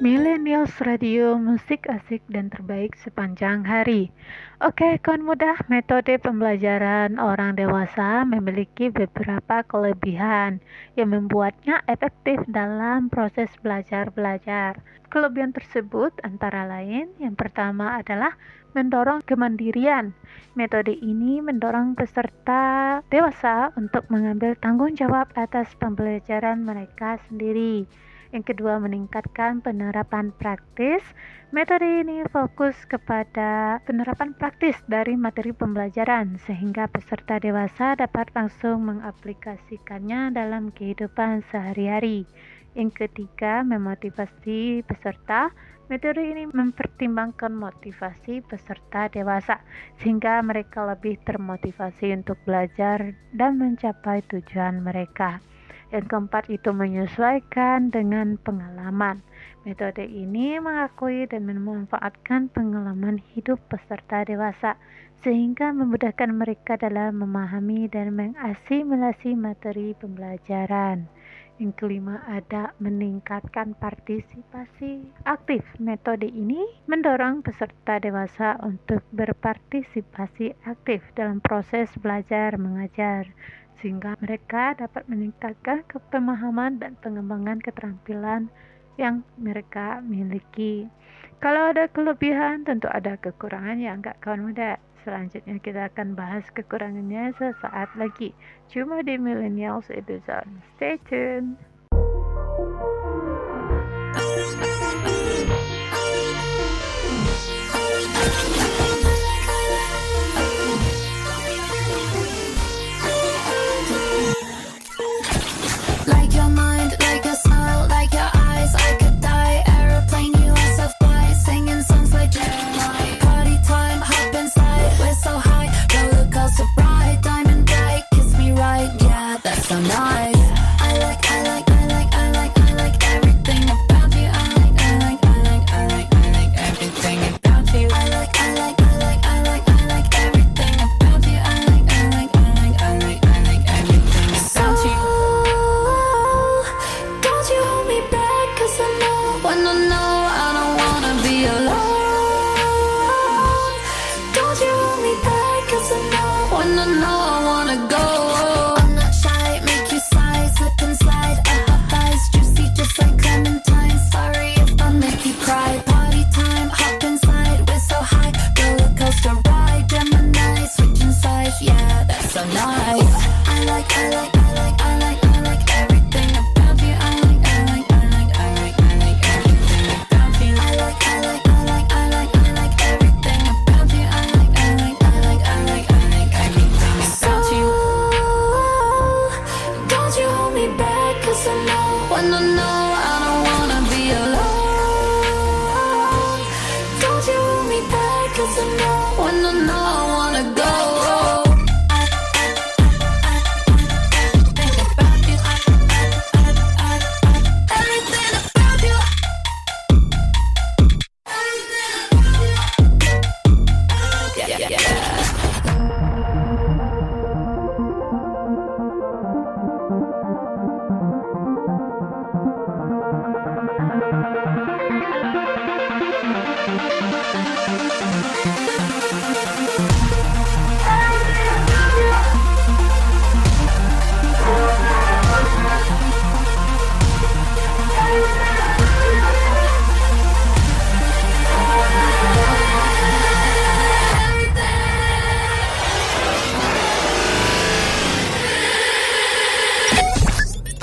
C: Millennials Radio, musik asik dan terbaik sepanjang hari. Oke, kawan muda, metode pembelajaran orang dewasa memiliki beberapa kelebihan yang membuatnya efektif dalam proses belajar. Kelebihan tersebut antara lain, yang pertama adalah mendorong kemandirian. Metode ini mendorong peserta dewasa untuk mengambil tanggung jawab atas pembelajaran mereka sendiri. Yang kedua, meningkatkan penerapan praktis. Metode ini fokus kepada penerapan praktis dari materi pembelajaran sehingga peserta dewasa dapat langsung mengaplikasikannya dalam kehidupan sehari-hari. Yang ketiga, memotivasi peserta. Metode ini mempertimbangkan motivasi peserta dewasa sehingga mereka lebih termotivasi untuk belajar dan mencapai tujuan mereka. Yang keempat itu menyesuaikan dengan pengalaman. Metode ini mengakui dan memanfaatkan pengalaman hidup peserta dewasa sehingga memudahkan mereka dalam memahami dan mengasimilasi materi pembelajaran. Yang kelima ada meningkatkan partisipasi aktif. Metode ini mendorong peserta dewasa untuk berpartisipasi aktif dalam proses belajar mengajar, sehingga mereka dapat meningkatkan pemahaman dan pengembangan keterampilan yang mereka miliki. Kalau ada kelebihan, tentu ada kekurangan ya enggak kawan muda? Selanjutnya kita akan bahas kekurangannya sesaat lagi. Cuma di Millennials Eduzone. Stay tuned.
D: Like your mind, like your smile, like your eyes, I could die. Aeroplane, you are so fly, singing songs like Jeremiah. Party time, hop inside, we're so high. Roller coaster ride, diamond bright, kiss me right, yeah, that's so nice. I like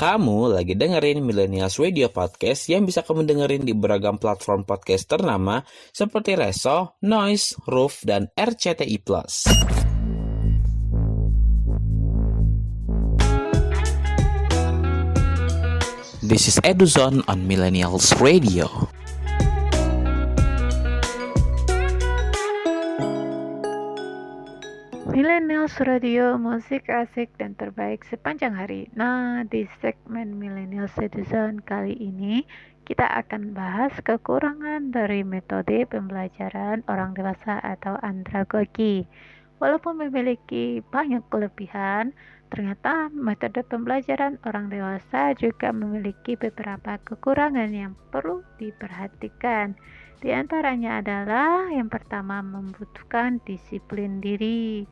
B: Kamu lagi dengerin Millennials Radio Podcast yang bisa kamu dengerin di beragam platform podcast ternama seperti Reso, Noise, Roof, dan RCTI+. This is Eduzone on Millennials Radio.
C: Millennials Radio, musik asik dan terbaik sepanjang hari. Nah, di segmen Millennials Citizen kali ini kita akan bahas kekurangan dari metode pembelajaran orang dewasa atau andragogi. Walaupun memiliki banyak kelebihan, ternyata metode pembelajaran orang dewasa juga memiliki beberapa kekurangan yang perlu diperhatikan. Di antaranya adalah yang pertama, membutuhkan disiplin diri.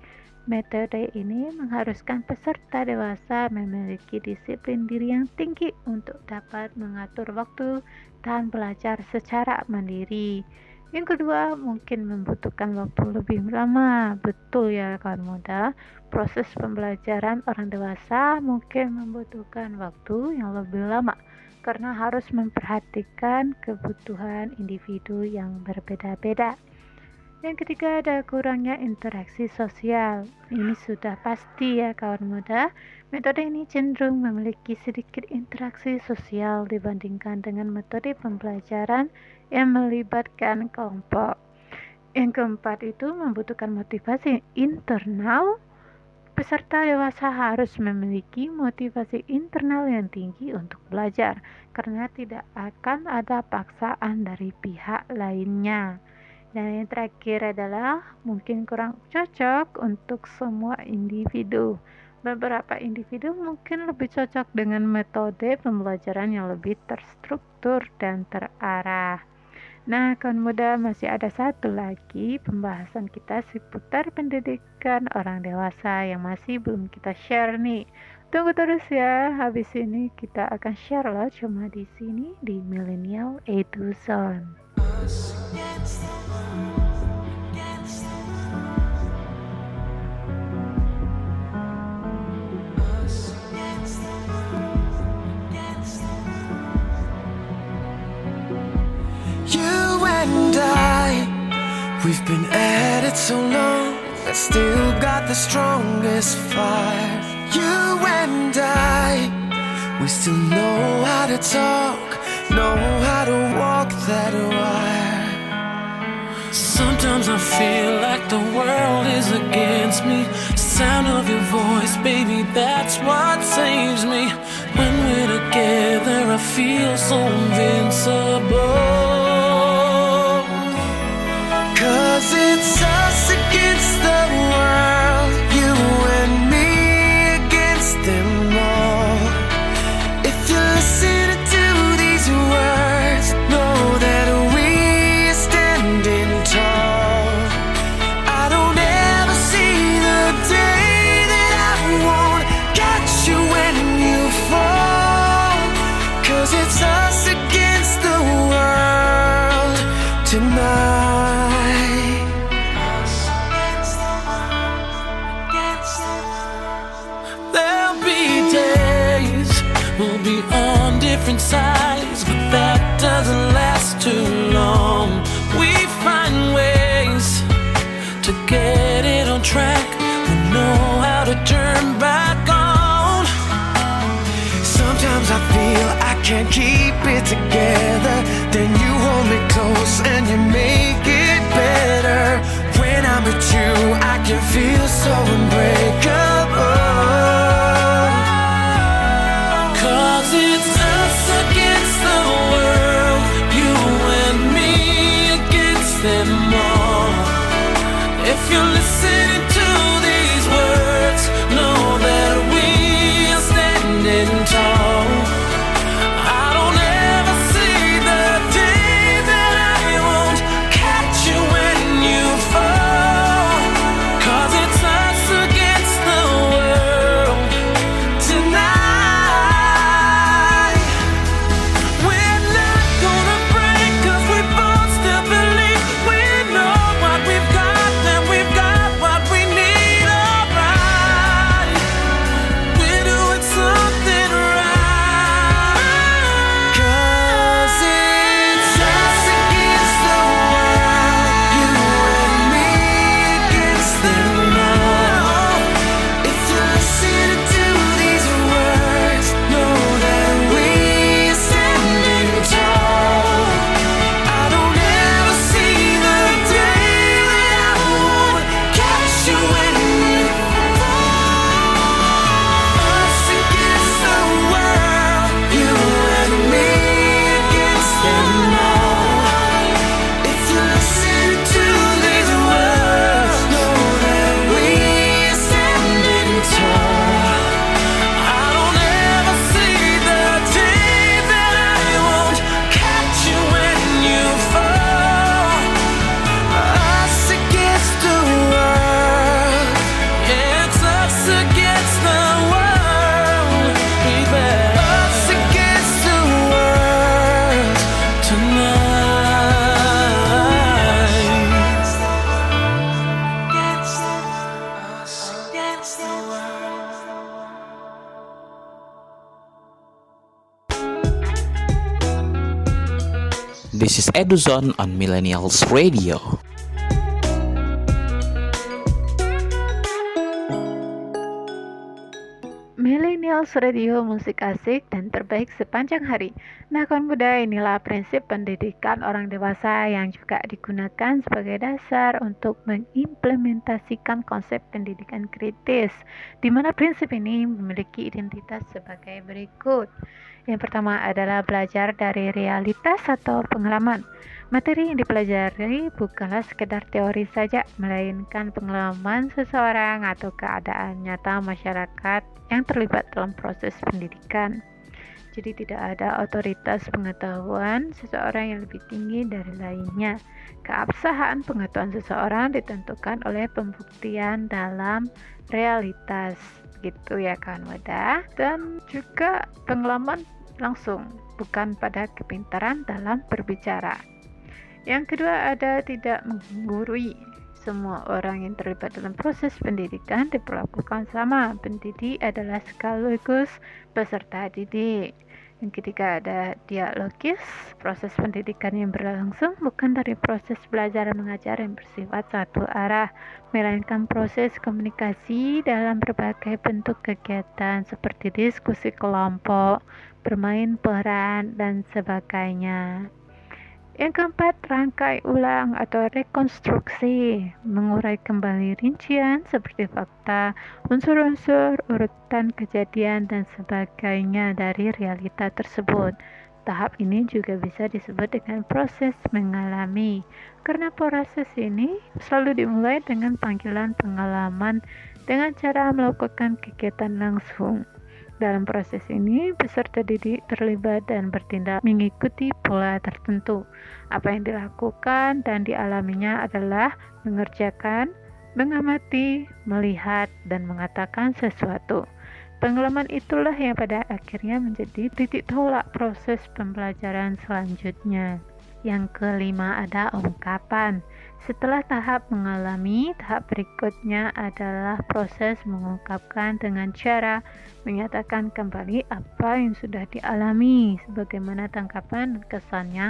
C: Metode ini mengharuskan peserta dewasa memiliki disiplin diri yang tinggi untuk dapat mengatur waktu dan belajar secara mandiri. Yang kedua, mungkin membutuhkan waktu lebih lama. Betul ya kawan muda, proses pembelajaran orang dewasa mungkin membutuhkan waktu yang lebih lama karena harus memperhatikan kebutuhan individu yang berbeda-beda. Yang ketiga, ada kurangnya interaksi sosial. Ini sudah pasti ya kawan muda, metode ini cenderung memiliki sedikit interaksi sosial dibandingkan dengan metode pembelajaran yang melibatkan kelompok. Yang keempat itu membutuhkan motivasi internal. Peserta dewasa harus memiliki motivasi internal yang tinggi untuk belajar, karena tidak akan ada paksaan dari pihak lainnya. Dan yang terakhir adalah mungkin kurang cocok untuk semua individu. Beberapa individu mungkin lebih cocok dengan metode pembelajaran yang lebih terstruktur dan terarah. Nah, kawan muda, masih ada satu lagi pembahasan kita seputar pendidikan orang dewasa yang masih belum kita share nih. Tunggu terus ya, habis ini kita akan share loh cuma di sini di Millennial Eduzone.
F: You and I, we've been at it so long, but still got the strongest fire. You and I, we still know how to talk, know how to walk that wire. Sometimes I feel like the world is against me. The sound of your voice, baby, that's what saves me. When we're together, I feel so invincible. 'Cause it's us against the world, you and me against them all. If you listen to these words, know that we are standing tall. I don't ever see the day that I won't catch you when you fall. 'Cause it's us against the world tonight. We'll be on different sides, but that doesn't last too long. We find ways to get it on track. We know how to turn back on. Sometimes I feel I can't keep it together. Then you hold me close and you make it better. When I'm with you, I can feel so unbreakable. It's us against the world, you and me against them all. If you're listening to these words, know that we are standing tall. I don't ever see the day that I won't catch you when you fall. 'Cause it's us against the world tonight. We're not gonna break 'cause we both still believe we're
B: This is Eduzone on Millennials Radio.
C: Millennials Radio, musik asik dan terbaik sepanjang hari. Nah, kawan muda, inilah prinsip pendidikan orang dewasa yang juga digunakan sebagai dasar untuk mengimplementasikan konsep pendidikan kritis, di mana prinsip ini memiliki identitas sebagai berikut. Yang pertama adalah belajar dari realitas atau pengalaman. Materi yang dipelajari bukanlah sekedar teori saja, melainkan pengalaman seseorang atau keadaan nyata masyarakat yang terlibat dalam proses pendidikan. Jadi tidak ada otoritas pengetahuan seseorang yang lebih tinggi dari lainnya. Keabsahan pengetahuan seseorang ditentukan oleh pembuktian dalam realitas, gitu ya kawan muda. Dan juga pengalaman langsung, bukan pada kepintaran dalam berbicara. Yang kedua ada tidak menggurui. Semua orang yang terlibat dalam proses pendidikan diperlakukan sama. Pendidik adalah sekaligus peserta didik. Yang ketiga ada dialogis. Proses pendidikan yang berlangsung bukan dari proses belajar mengajar yang bersifat satu arah, melainkan proses komunikasi dalam berbagai bentuk kegiatan seperti diskusi kelompok, bermain peran, dan sebagainya. Yang keempat, rangkai ulang atau rekonstruksi, mengurai kembali rincian seperti fakta, unsur-unsur, urutan kejadian, dan sebagainya dari realita tersebut. Tahap ini juga bisa disebut dengan proses mengalami, karena proses ini selalu dimulai dengan panggilan pengalaman dengan cara melakukan kegiatan langsung. Dalam proses ini, peserta didik terlibat dan bertindak mengikuti pola tertentu. Apa yang dilakukan dan dialaminya adalah mengerjakan, mengamati, melihat, dan mengatakan sesuatu. Pengalaman itulah yang pada akhirnya menjadi titik tolak proses pembelajaran selanjutnya. Yang kelima ada ungkapan. Setelah tahap mengalami, tahap berikutnya adalah proses mengungkapkan dengan cara menyatakan kembali apa yang sudah dialami, sebagaimana tanggapan dan kesannya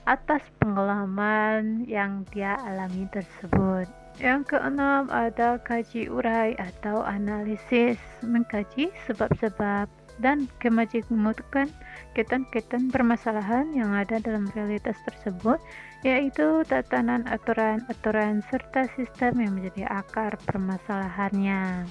C: atas pengalaman yang dia alami tersebut. Yang keenam ada kaji urai atau analisis, mengkaji sebab-sebab dan kemajemukan kaitan-kaitan permasalahan yang ada dalam realitas tersebut, yaitu tatanan aturan-aturan serta sistem yang menjadi akar permasalahannya.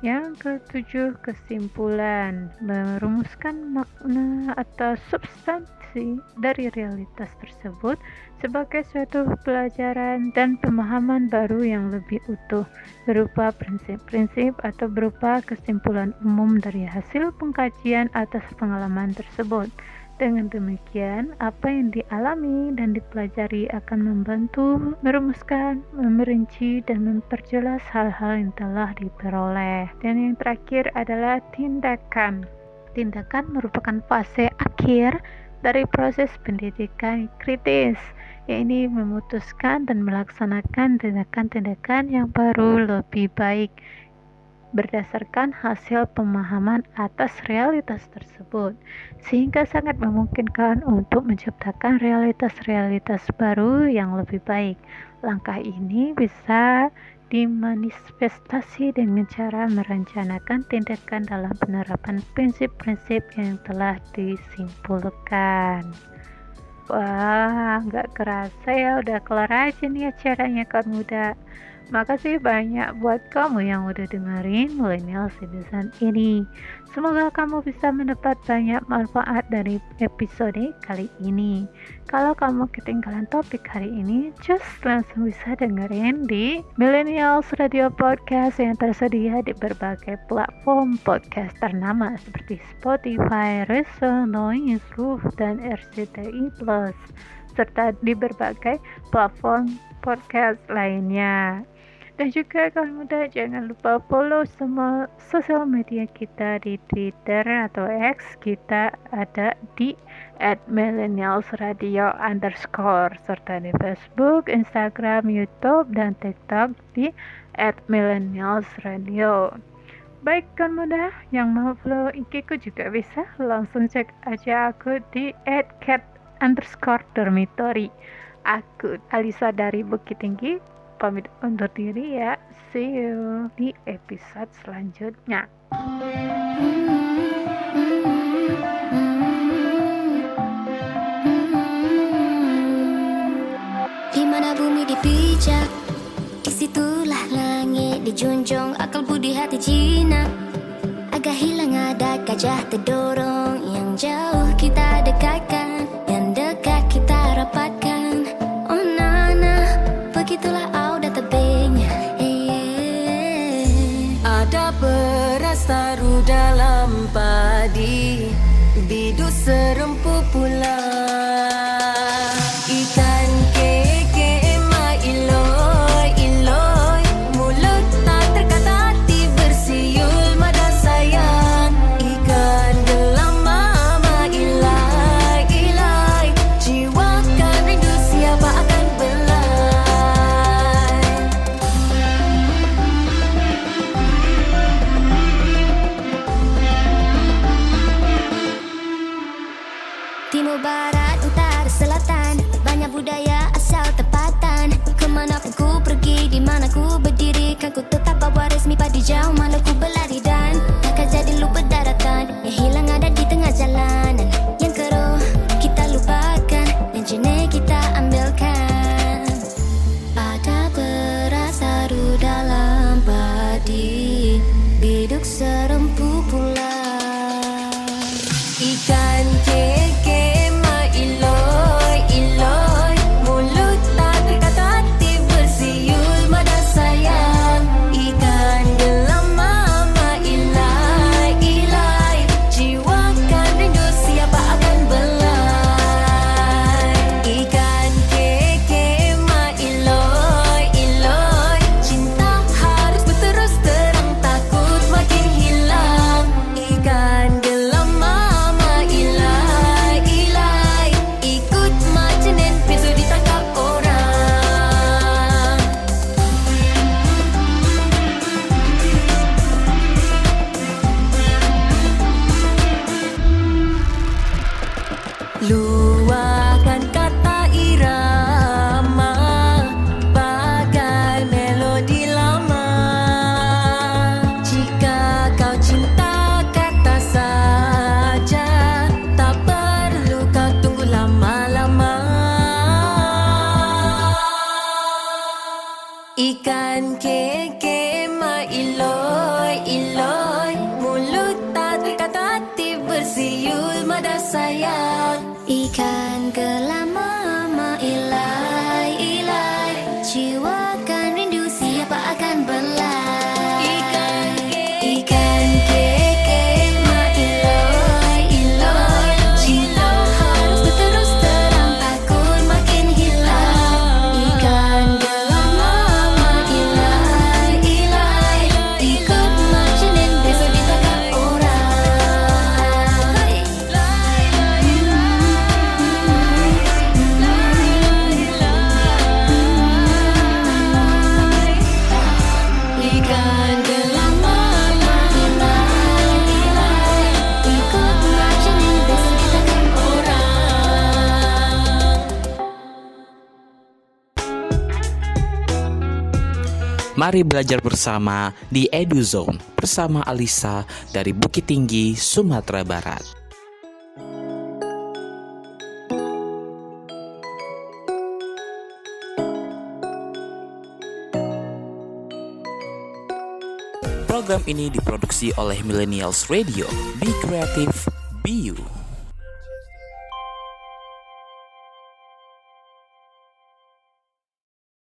C: Yang ketujuh, kesimpulan, merumuskan makna atau substansi dari realitas tersebut sebagai suatu pelajaran dan pemahaman baru yang lebih utuh, berupa prinsip-prinsip atau berupa kesimpulan umum dari hasil pengkajian atas pengalaman tersebut. Dengan demikian, apa yang dialami dan dipelajari akan membantu merumuskan, merinci, dan memperjelas hal-hal yang telah diperoleh. Dan yang terakhir adalah tindakan. Tindakan merupakan fase akhir dari proses pendidikan kritis, yaitu memutuskan dan melaksanakan tindakan-tindakan yang baru lebih baik berdasarkan hasil pemahaman atas realitas tersebut, sehingga sangat memungkinkan untuk menciptakan realitas-realitas baru yang lebih baik. Langkah ini bisa dimanifestasi dengan cara merencanakan tindakan dalam penerapan prinsip-prinsip yang telah disimpulkan. Wah, nggak kerasa ya, udah kelar aja nih acaranya kawan muda. Makasih banyak buat kamu yang udah dengerin Millennials Eduzone ini. Semoga kamu bisa mendapat banyak manfaat dari episode kali ini. Kalau kamu ketinggalan topik hari ini, just langsung bisa dengerin di Millennials Radio Podcast yang tersedia di berbagai platform podcast ternama seperti Spotify, Reso, Noise, Roof, dan RCTI Plus, serta di berbagai platform podcast lainnya. Dan juga kawan muda, jangan lupa follow semua sosial media kita di Twitter atau X. Kita ada di @millennialsradio_ serta di Facebook, Instagram, YouTube, dan TikTok di @millennialsradio. Baik kawan muda, yang mau follow IG ku juga bisa langsung cek aja aku di @dormitory. Aku Alisa dari Bukit Tinggi pamit undur diri ya. See you di episode selanjutnya.
D: Di mana bumi dipijak, disitulah langit dijunjung, akal budi hati jinak. Agak hilang ada gajah terdorong, yang jauh kita dekatkan, yang dekat kita rapatkan. Oh nana, begitulah auda tebingnya. Ada beras taruh dalam padi, biduk serempu pula. Ikan keke ma iloi iloi, mulut tak terkata hati bersiul mada sayang. Ikan gelam mama ilai ilai, jiwa kan rindu siapa akan belai. Timur barat utara selatan, banyak budaya asal tempatan. Kemanapun ku pergi, di mana ku berdiri, kan ku tetap bawa resmi padi jauh malu ku berlari dan takkan jadi lupa daratan. Yang hilang ada di tengah jalanan, yang keruh kita lupakan, yang jenis kita ambilkan. Ada beras taruh dalam padi, biduk serempu pula. Ikan keke ma iloi iloi, mulut tak terkata hati bersiul mada sayang. Ikan gelam mama ilai ilai, jiwa kan rindu siapa akan belai. Ikan keke ma iloi iloi, cinta harus berterus terang, takut makin hilang. Ikan gelam mama ilai ilai, ikut majenin pintu ditangkap orang. Luahkan kata irama, bagai melodi lama. Jika kau cinta kata saja, tak perlu kau tunggu lama-lama. Ikan keke ma iloi iloi, mulut tak terkata hati bersiul mada sayang. Ikan gelam mama ilai ilai, jiwa kan rindu siapa akan belai. Ikan keke ma iloi iloi, cinta harus berterus terang, takut makin hilang. Ikan gelam mama ilai ilai, ikut majenin besok ditangkap orang. Ikan gelam mama ilai ilai, ikut majenin besok ditangkap orang.
B: Mari belajar bersama di EduZone bersama Alisa dari Bukit Tinggi, Sumatera Barat. Program ini diproduksi oleh Millennials Radio. Be creative, be you.